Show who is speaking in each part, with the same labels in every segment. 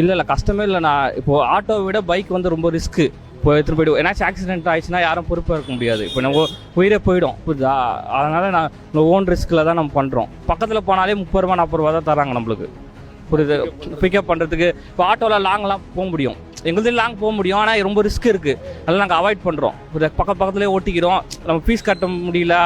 Speaker 1: இல்லை கஷ்டமே இல்லை. நான் இப்போது ஆட்டோவை விட பைக் வந்து ரொம்ப ரிஸ்க்கு. இப்போ எடுத்துகிட்டு போய்டும், ஏன்னாச்சும் ஆக்சிடென்ட் ஆயிடுச்சுன்னா யாரும் பொறுப்பாக இருக்க முடியாது. இப்போ நம்ம உயிரே போயிடும், புரியுதா? அதனால் நான் ஓன் ரிஸ்கில் தான் நம்ம பண்ணுறோம். பக்கத்தில் போனாலே 30 ரூபா 40 ரூபா தான் தராங்க நம்மளுக்கு, புரியுது? பிக்கப் பண்ணுறதுக்கு. இப்போ ஆட்டோவில் லாங்லாம் போக முடியும், எங்களுது லாங் போக முடியும், ஆனால் ரொம்ப ரிஸ்க் இருக்குது. அதெல்லாம் நாங்கள் அவாய்ட் பண்ணுறோம். பக்கத்துலேயே ஓட்டிக்கிறோம். நம்ம ஃபீஸ் கட்ட முடியல,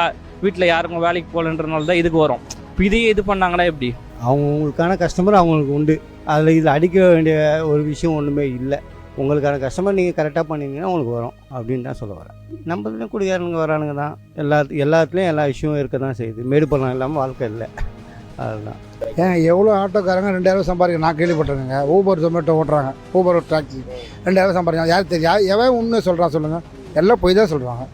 Speaker 1: வீட்டில் யாருக்கும் வேலைக்கு போகலன்றனால தான் இதுக்கு வரும். இப்போ இதையே இது பண்ணாங்கன்னா எப்படி?
Speaker 2: அவங்களுக்கான கஸ்டமர் அவங்களுக்கு உண்டு. அதில் இதில் அடிக்க வேண்டிய ஒரு விஷயம் ஒன்றுமே இல்லை. உங்களுக்கான கஸ்டமர் நீங்கள் கரெக்டாக பண்ணிங்கன்னா உங்களுக்கு வரும் அப்படின்னு தான் சொல்ல வரேன். நம்ம குடிகாரனுங்க வரானுங்க தான், எல்லாத்துலேயும் எல்லா விஷயமும் இருக்க தான் செய்யுது. மேடு பள்ளம் இல்லாமல் வாழ்க்கை இல்லை, அதுதான்.
Speaker 3: ஏன் எவ்வளோ ஆட்டோக்காரங்க 2000 சம்பாதிக்க நான் கேள்விப்பட்டிருக்கேங்க. ஊபர் ஜொமேட்டோ ஓட்டுறாங்க, ஊபர் டாக்ஸி 2000 சம்பாதிக்காங்க. யார் தெரியும்? எவன் உண்மை சொல்கிறான் சொல்லுங்கள்? எல்லாம் போய் தான் சொல்கிறாங்க.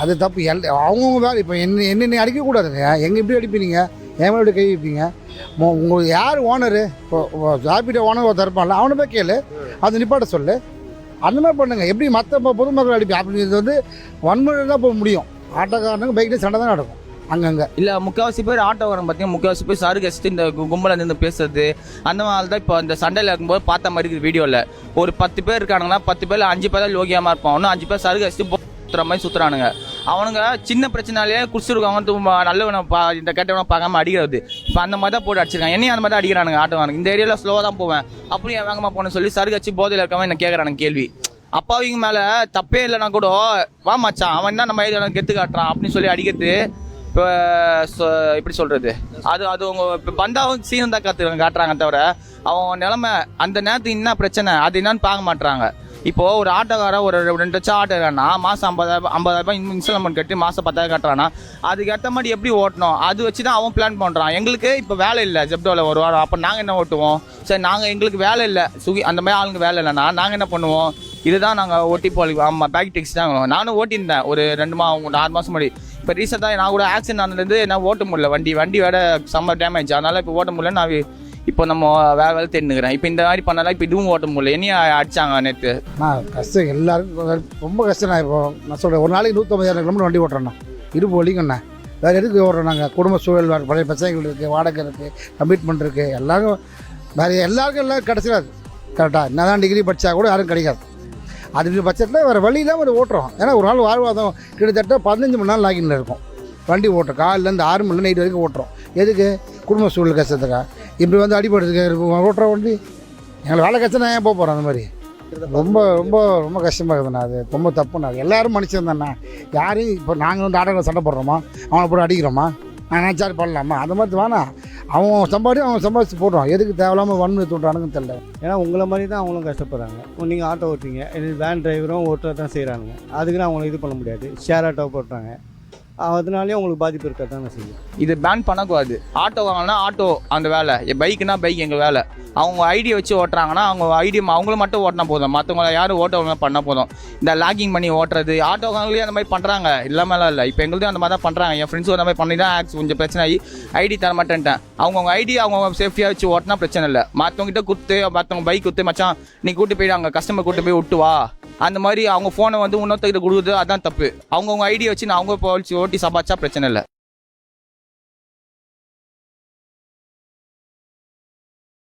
Speaker 3: அது தப்பு. அவங்கவுங்க வேலை. இப்போ என்ன அடிக்கக்கூடாதுங்க. எங்கே எப்படி அடிப்பீங்க? ஏன் எப்படி கை வைப்பீங்க? உங்களுக்கு யார் ஓனரு? இப்போ ஜாபிட்ட ஓனர் ஒருத்தர் இருப்பான்ல, அவனை போய் கேளு, அது நிப்பாட்ட சொல்லு. அந்த மாதிரி பண்ணுங்க. எப்படி மற்ற பொதுமக்கள் அடிப்பீங்க? அப்படி இது வந்து வன்முறை தான் போக முடியும். ஆட்டோக்காரனுங்க பைக்கில் சண்டை தான் நடக்கும் அங்கங்கே.
Speaker 4: இல்லை, முக்கால்வாசி பேர் ஆட்டோக்காரங்க பார்த்தீங்கன்னா முக்கால்வாசி பேர் சருக்கு வச்சுட்டு இந்த கும்பலில் இருந்து பேசுறது அந்த மாதிரி தான். இப்போ இந்த சண்டையில் இருக்கும்போது பார்த்த மாதிரி இருக்குது வீடியோவில். ஒரு 10 பேர் இருக்கானுங்கன்னா 10 பேர் 5 பேர் தான் லோகியமாக இருப்பான், இன்னும் 5 பேர் சருக்கு வச்சுட்டு சுற்றுற மாதிரி சுற்றுறானுங்க. அவனுங்க சின்ன பிரச்சனாலேயே குடிச்சிருக்காங்க, நல்லவனை இந்த கேட்டவனை பார்க்காம அடிக்கிறது. இப்போ அந்த மாதிரி தான் போட்டு அடிச்சிருக்காங்க. என்னையும் அந்த மாதிரி தான் அடிக்கிறானுங்க ஆட்டோக்காரங்க. இந்த ஏரியாவில் ஸ்லோவாக தான் போவேன், அப்படியே வேகமாக போகணும்னு சொல்லி சருக்கு வச்சு போதையில் இருக்கவன் என்ன கேட்குறானுங்க கேள்வி. அப்பாவிங்க மேலே தப்பே இல்லைனா கூட வா மச்சான் அவன் தான் நம்ம ஏரியாவில் கெத்து காட்டுறான் அப்படின்னு சொல்லி அடிக்கிறது. இப்போ எப்படி சொல்கிறது, அது அவங்க இப்போ பந்தாவும் சீனம் தான் காட்டுறாங்க தவிர அவன் நிலமை அந்த நேரத்துக்கு என்ன பிரச்சனை அது என்னன்னு பார்க்க மாட்டுறாங்க. இப்போது ஒரு ஆட்டோக்காரன் ஒரு 2 லட்சம் ஆட்டோக்காரனா மாதம் 50,000 இன்ஸ்டால்மெண்ட் கட்டி மாதம் 10,000 கட்டுறான்னா அதுக்கு ஏற்ற மாதிரி எப்படி ஓட்டணும் அது வச்சு தான் அவன் பிளான் பண்ணுறான். எங்களுக்கு இப்போ வேலை இல்லை ஜெப்டோவில் ஒரு வாரம், அப்போ நாங்கள் என்ன ஓட்டுவோம்? சரி, எங்களுக்கு வேலை இல்லை, சுகி அந்த மாதிரி ஆளுங்க வேலை இல்லைன்னா நாங்கள் என்ன பண்ணுவோம்? இதுதான் நாங்கள் ஓட்டி ஆமாம் பேக் டெக்ஸி தான். நானும் ஓட்டியிருந்தேன் ஒரு 6 மாதம் முன்னாடி. இப்போ ரீசெண்டாக நான் கூட ஆக்சிடென்ட் ஆனதுலேருந்து என்ன ஓட்ட முடியல, வண்டி வேற செம்ம டேமேஜ். அதனால் இப்போ ஓட்ட முடியல. நான் இப்போ நம்ம வேலை தெரிஞ்சுக்கிறேன். இப்போ இந்த மாதிரி பண்ணலாம், இப்போ இதுவும் ஓட்ட முடியல. என்னையும் அடிச்சாங்க நேற்று.
Speaker 3: கஷ்டம் எல்லாருக்கும், ரொம்ப கஷ்டம். நான் இப்போ நான் சொல்கிறேன், ஒரு நாளைக்கு 150,000 கிலோமீட்டர் வண்டி ஓட்டுறேண்ணா. இருப்பு வலிங்கண்ணா. வேறு எதுக்கு ஓடுறோம்? நாங்கள் குடும்ப சூழல் வேறு, பழைய பிரச்சனைகள் இருக்குது, வாடகை இருக்குது, கமிட்மெண்ட் இருக்குது, எல்லாரும் வேறு எல்லாருக்கும் கிடச்சிடாது. கரெக்டாக என்ன தான் டிகிரி படித்தா கூட யாரும் கிடைக்காது. அது பட்சத்தில் வேறு வழி இல்லாமல் ஒரு ஓட்டுறோம். ஏன்னா ஒரு நாள் வாழ்வாதம் கிட்டத்தட்ட 15 மணி நேரம் லாகின்ல இருக்கும் வண்டி ஓட்டுறோம். காலையிலேருந்து 6 மணி நைட் வரைக்கும் ஓட்டுறோம். எதுக்கு? குடும்ப சூழல் கஷ்டத்துக்கா? இப்படி வந்து அடிபடுறதுக்கு ஓட்டுற வண்டி எங்களுக்கு வேலை கஷ்டம். நான் ஏன் போக போகிறேன்? அந்த மாதிரி ரொம்ப ரொம்ப ரொம்ப கஷ்டமாக இருக்குதுண்ணா. அது ரொம்ப தப்புண்ணா. அது எல்லோரும் மனுஷன் தானே. யாரையும் இப்போ நாங்கள் வந்து ஆட்டோவில் சண்டை போடுறோமா, அவனை போட்டு அடிக்கிறோமா, நான் நினச்சாரு பண்ணலாமா? அந்த மாதிரி வேணாம். அவன் சம்பாதிச்சு போடுறான். எதுக்கு தேவையில்லாமல் வன்முறை தூண்டுறானுங்கன்னு தெரியல.
Speaker 2: ஏன்னா உங்களை மாதிரி தான் அவங்களும் கஷ்டப்படுறாங்க. நீங்கள் ஆட்டோ ஓட்டுறீங்க, வேன் டிரைவரும் ஓட்டுறது தான் செய்கிறாங்க. அதுக்குன்னு அவங்கள இது பண்ண முடியாது. ஷேர் ஆட்டோ போட்டுறாங்க, அதனாலே உங்களுக்கு பாதிப்பு இருக்க தானே செய்யும்.
Speaker 4: இது பேன் பண்ணக்கூடாது. ஆட்டோ வாங்கினா ஆட்டோ அந்த வேலை, பைக்குனா பைக் எங்கள் வேலை. அவங்க ஐடியை வச்சு ஓட்டுறாங்கன்னா அவங்க ஐடி அவங்கள மட்டும் ஓட்டினா போதும், மற்றவங்கள யாரும் ஓட்ட பண்ணால் போதும். இந்த லாகிங் பண்ணி ஓட்டுறது ஆட்டோக்காரங்களே அந்த மாதிரி பண்ணுறாங்க, இல்லாமலாம் இல்லை. இப்போ எங்களுக்கும் அந்த மாதிரி தான் பண்ணுறாங்க. என் ஃப்ரெண்ட்ஸும் அந்த மாதிரி பண்ணி தான் கொஞ்சம் பிரச்சனை ஆகி ஐடி தர மாட்டேன்ட்டேன். அவங்கவுங்க ஐடி அவங்க சேஃப்டியாக வச்சு ஓட்டினா பிரச்சனை இல்லை. மற்றவங்ககிட்ட கொடுத்து மற்றவங்க பைக் கொடுத்து மச்சான் நீ கூட்டு போயிட்டு அங்கே கஸ்டமர் கூட்டு போய் விட்டு வா, அந்த மாதிரி அவங்க ஃபோனை வந்து இன்னொருத்தக்கிட்ட கொடுக்குறது அதான் தப்பு. அவங்கவுங்க ஐடியை வச்சு அவங்க ஓட்டி சம்பாதிச்சா பிரச்சனை இல்லை.